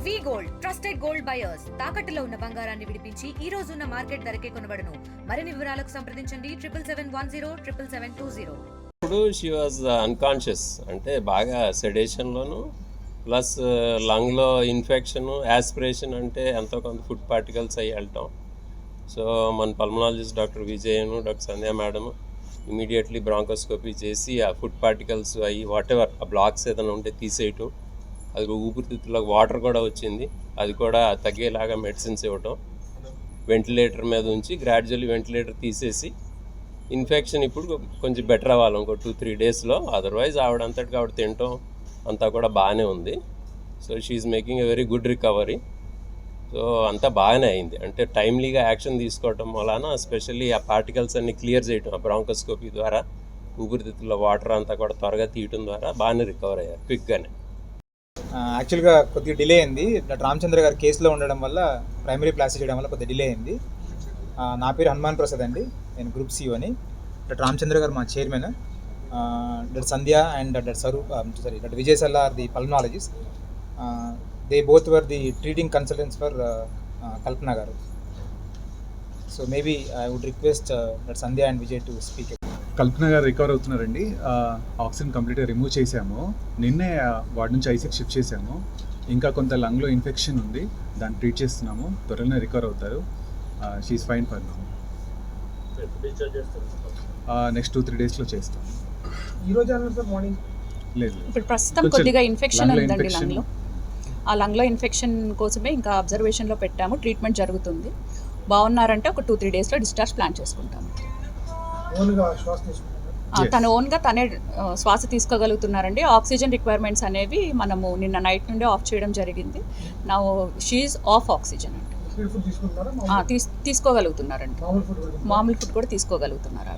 వి gold trusted gold buyers తాకట్టులో ఉన్న బంగారాన్ని విడిపించి ఈ రోజు ఉన్న మార్కెట్ ధరకే కొనబడును. మరిన్ని వివరాలకు సంప్రదించండి 7771077720. ఇప్పుడు షీ వాజ్ అన్కాన్షియస్, అంటే బాగా సెడేషన్లోను ప్లస్ లంగ్లో ఇన్ఫెక్షన్, యాస్పిరేషన్ అంటే ఎంతో కొంత ఫుడ్ పార్టికల్స్ అయ్యి వెళ్ళటం. సో మన పల్మనాలజిస్ట్ డాక్టర్ విజయను డాక్టర్ సంధ్య మేడం ఇమీడియట్లీ బ్రాంకోస్కోపీ చేసి ఆ ఫుడ్ పార్టికల్స్ అయ్యి వాట్ ఎవర్ ఆ బ్లాక్స్ ఏదైనా ఉంటే తీసేయటం, అది ఊపిరితిత్తులకు వాటర్ కూడా వచ్చింది, అది కూడా తగ్గేలాగా మెడిసిన్స్ ఇవ్వటం, వెంటిలేటర్ మీద ఉంచి గ్రాడ్యువల్లీ వెంటిలేటర్ తీసేసి ఇన్ఫెక్షన్ ఇప్పుడు కొంచెం బెటర్ అవ్వాలి ఇంకో 2-3 డేస్లో. అదర్వైజ్ ఆవిడంతటికి ఆవిడ తినటం అంతా కూడా బాగానే ఉంది. So she's making a very good recovery. So అంతా బాగానే అయింది, అంటే టైమ్లీగా యాక్షన్ తీసుకోవటం వలన ఎస్పెషల్లీ ఆ పార్టికల్స్ అన్ని క్లియర్ చేయటం ఆ బ్రాంకోస్కోపీ ద్వారా ఊపిరితిత్తుల్లో వాటర్ అంతా కూడా త్వరగా తీయటం ద్వారా బాగానే రికవర్ అయ్యారు క్విక్గానే. యాక్చువల్గా కొద్దిగా డిలే అయింది. డాక్టర్ రామచంద్ర గారు కేసులో ఉండడం వల్ల ప్రైమరీ ప్లాస్టిక్ చేయడం వల్ల కొద్దిగా డిలే అయింది. నా పేరు హనుమాన్ ప్రసాద్ అండి, నేను గ్రూప్ సి అని. డాక్టర్ రామచంద్ర గారు మా chairman, doctor Sandhya and doctor Vijay Salla are the pulmonologist. They both were the treating consultants for Kalpana garu. So maybe I would request doctor Sandhya and Vijay to speak. Kalpana garu recover అవుతున్నారండి. ఆక్సిజన్ కంప్లీట్గా రిమూవ్ చేసాము, నిన్నే వార్డ్ నుంచి ఐసీకి షిఫ్ట్ చేసాము. ఇంకా కొంత లంగ్లో ఇన్ఫెక్షన్ ఉంది, దాన్ని ట్రీట్ చేస్తున్నాము, త్వరలోనే రికవర్ అవుతారు. She's fine for now. Next 2-3 డేస్లో చేస్తాం. మార్నింగ్ లేదు, ఇప్పుడు ప్రస్తుతం కొద్దిగా ఇన్ఫెక్షన్ ఉందండి లంగ్లో. ఆ లంగ్లో ఇన్ఫెక్షన్ కోసమే ఇంకా అబ్జర్వేషన్లో పెట్టాము, ట్రీట్మెంట్ జరుగుతుంది. బాగున్నారంటే ఒక 2-3 డేస్లో డిశ్చార్జ్ ప్లాన్ చేసుకుంటాము. తన ఓన్గా తనే శ్వాస తీసుకోగలుగుతున్నారండి. ఆక్సిజన్ రిక్వైర్మెంట్స్ అనేవి మనము నిన్న నైట్ నుండి ఆఫ్ చేయడం జరిగింది. నా షీఈ్ ఆఫ్ ఆక్సిజన్ అండి. తీసుకోగలుగుతున్నారండి, మామూలు ఫుడ్ కూడా తీసుకోగలుగుతున్నారు.